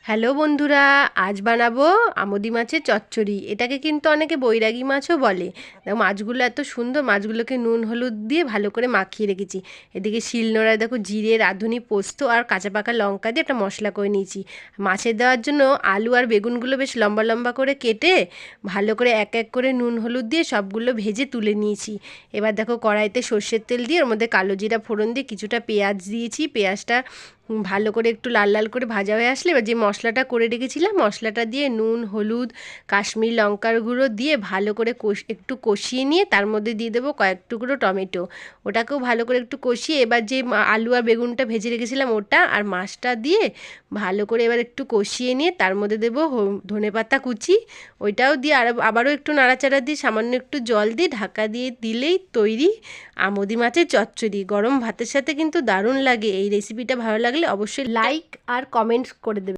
Hello বন্ধুরা, আজ বানাবো আমোদি মাছের চচ্চড়ি। এটাকে কিন্তু অনেকে বৈরাগী মাছও বলে। দেখো মাছগুলো এত সুন্দর, মাছগুলোকে নুন হলুদ দিয়ে ভালো করে মাখিয়ে রেখেছি। এদিকে শিলনোড়ায় দেখো জিরে, রাঁধুনি, পোস্ত আর কাঁচা পাকা লঙ্কা দিয়ে একটা মশলা করে নিয়েছি। মাছের দেওয়ার জন্য আলু আর বেগুনগুলো বেশ লম্বা লম্বা করে কেটে ভালো করে এক এক করে নুন হলুদ দিয়ে সবগুলো ভেজে তুলে নিয়েছি। এবার দেখো কড়াইতে সর্ষের তেল দিয়ে ওর মধ্যে কালো জিরা ফোড়ন দিয়ে কিছুটা পেঁয়াজ দিয়েছি। পেঁয়াজটা ভালো করে একটু লাল লাল করে ভাজা হয়ে আসলে এবার যে মশলাটা করে রেখেছিলাম মশলাটা দিয়ে নুন হলুদ কাশ্মীরি লঙ্কার গুঁড়ো দিয়ে ভালো করে একটু কষিয়ে নিয়ে তার মধ্যে দিয়ে দেবো কয়েক টুকরো টমেটো। ওটাকেও ভালো করে একটু কষিয়ে এবার যে আলু আর বেগুনটা ভেজে রেখেছিলাম ওটা আর মাছটা দিয়ে ভালো করে এবার একটু কষিয়ে নিয়ে তার মধ্যে দেবো ধনেপাতা কুচি। ওইটাও দিয়ে আবারও একটু নাড়াচাড়া দিয়ে সামান্য একটু জল দিয়ে ঢাকা দিয়ে দিলেই তৈরি আমোদি মাছের চচ্চড়ি। গরম ভাতের সাথে কিন্তু দারুণ লাগে। এই রেসিপিটা ভালো লাগলে অবশ্যই লাইক আর কমেন্টস করে দেবে।